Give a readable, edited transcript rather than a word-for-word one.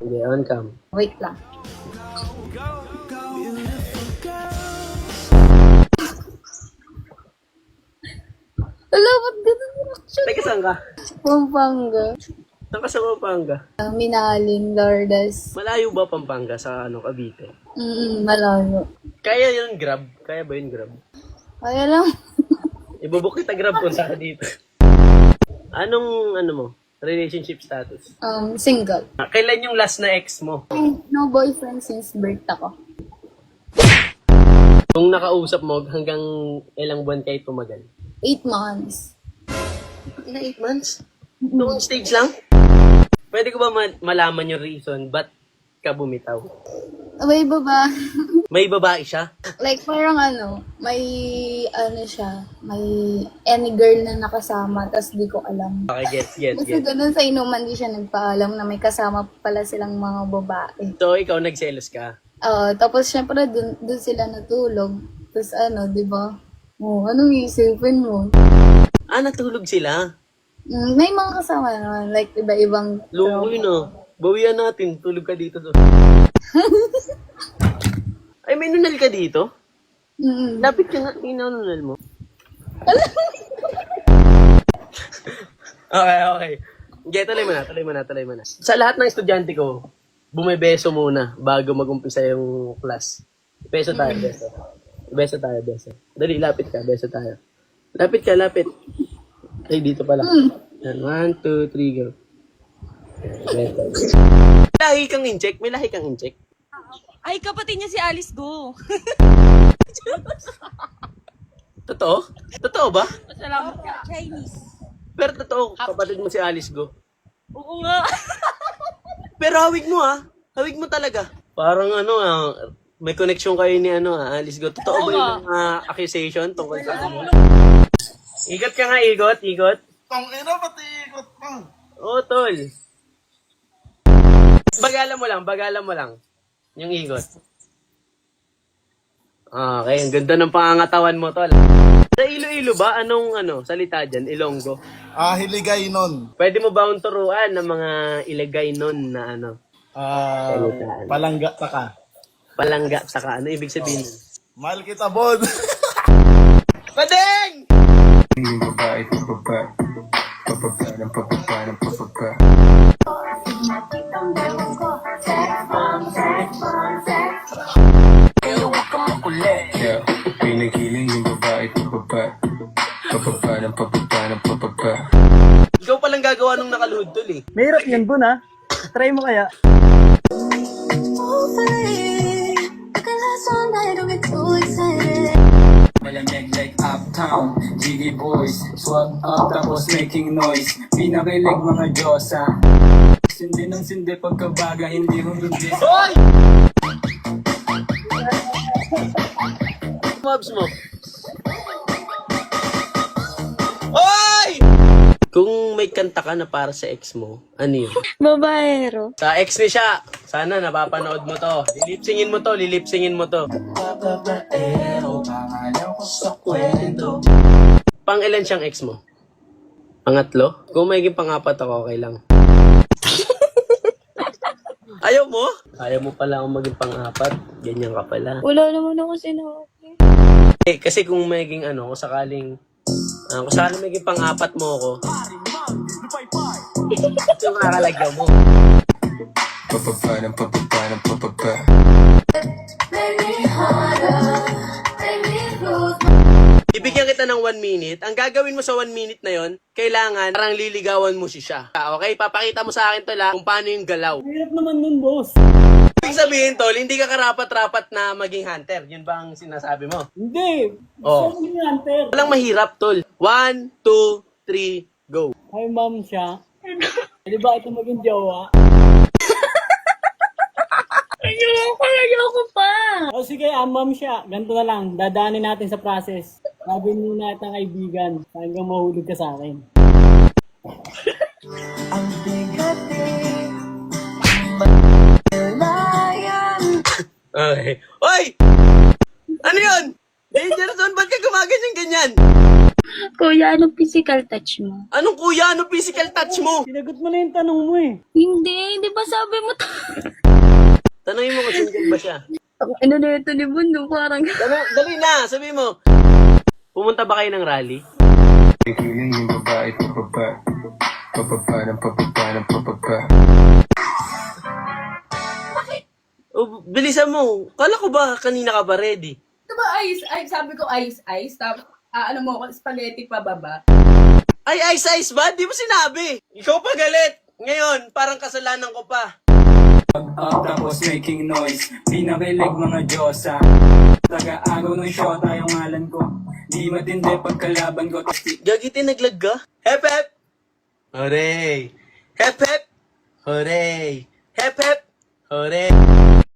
Sige, on cam. Wait lang. Wala, ba't ganun yung action? Teka, saan ka? Pampanga. Saan ka sa Pampanga? Minaling, Lourdes. Malayo ba Pampanga sa Cavite? Malayo. Kaya yun Grab? Kaya ba yun Grab? Kaya lang. Ibubuk kita Grab kung saan dito. Anong, mo? Relationship status? Single. Kailan yung last na ex mo? No boyfriend since birth ako. Kung nakausap mo, hanggang ilang buwan kayo tumagal? 8 months. Na 8 months? Noong stage lang? Pwede ko ba malaman yung reason ba't ka bumitaw? May baba. May babae siya? Like parang may siya, may any girl na nakasama, tas di ko alam. Okay, get. Kasi ganun sa inuman, di siya nagpaalam na may kasama pala silang mga babae. So, ikaw nagselos ka? Tapos syempre dun sila natulog. Tapos di ba? Anong isipin mo? Natulog sila? May mga kasama naman, like iba-ibang Loko yun Bawian natin, tulog ka dito. Ay, may nunal ka dito? Lapit ka nga, nunal mo. Okay. Okay, tuloy mo na. Sa lahat ng estudyante ko, bumibeso muna bago mag-umpisa yung class. Beso tayo. Dali, lapit ka, beso tayo. Lapit. Ay, dito pala. 1, 2, 3, go. Beso. May lahi kang incheck? Ay, kapatid niya si Alice Go. Totoo? Totoo ba? Salamat ka. Chinese. Pero totoo, kapatid mo si Alice Go. Oo nga. Pero hawig mo Hawig mo talaga. Parang may connection kayo ni Alice Go. Totoo ba yung accusation tungkol sa Igot ka nga, igot. Tangina, pati ikot pa. Oo, tol. Bagalan mo lang. Yung igot. Okay, ang ganda ng pangangatawan mo, tol. Sa Iloilo ba? Anong salita dyan? Ilonggo? Hiligay nun. Pwede mo ba turuan ng mga ilagay nun na Palangga taka. palangga saka ano ibig sabihin? Mahal kita, Bod. Padeng! Yung babae, pababa ng pababa. Yeah, pinagiling yung babae, pababa ng pababa. Ikaw palang gagawa nung nakaluhod tol eh. Mahirap yan, Bun, ha? Try mo kaya? Malamig like uptown, Jiggy boys, swag up tapos making noise. Pinakilig mga Diyosa. Sindi ng sindi pagkabaga, hindi humindi. Hoy! Mobs mo. Hoy! Kung may kanta ka na para sa ex mo, ano yun? Babaero. Sa ex ni siya, sana napapanood mo to. Lilipsingin mo to. Pang ilan siyang ex mo? Pangatlo? Kung may pang-apat ako, okay lang. Ayaw mo? Ayaw mo pala akong maging pang-apat. Ganyan ka pala. Wala naman ako sinabi. Kasi kung maging kung sakaling maging pang-apat mo ako, ito yung kakalagyan mo. Pababa ng pababa. Ibigyan kita ng 1 minute. Ang gagawin mo sa 1 minute na yon, kailangan parang liligawan mo siya. Okay? Papakita mo sa akin tol kung paano yung galaw. Mahirap naman nun, boss. Ibig sabihin tol, hindi ka karapat-rapat na maging hunter. Yun ba ang sinasabi mo? Hindi. Oh. Gusto ko yung hunter. Walang mahirap tol. 1, 2, 3, go. Hi, ma'am siya. Pwede ba ito maging jowa? Ayoko pa. O sige, ma'am siya. Ganito na lang. Dadaanin natin sa process. Sabi mo na itang kaibigan. Hanggang mahulog ka sa akin. Ang bigat Okay. Hoy! Ano yun? Dangerous one, ba't ka gumaganyan ganyan? Kuya, anong physical touch mo? Anong kuya? Ano physical touch mo? Sinagot mo na yung tanong mo eh. Hindi, di ba sabi mo Tanongin mo kung single ba siya. ano na ito ni Bundo, parang... Dali na, sabi mo. Pumunta ba kayo ng rally? Pigilan yung babae pababa. Pababa ng pababa ng pababa. O, bilisan mo. Kala ko ba kanina ka pa ready? Diba ice, sabi ko ice, tapos ano mo ako, spaghetti pababa. Ay, ice ba? Di mo sinabi. Ikaw pa galit. Ngayon, parang kasalanan ko pa. Up tapos making noise. Pinakilig mga Diyosa. Taga-araw ng shota yung ngalan ko. Di matindi pagkalaban ko. Gagitin, naglag ka? Hep, hep! Hooray! Hep, hep! Hooray! Hep, hep! Hooray!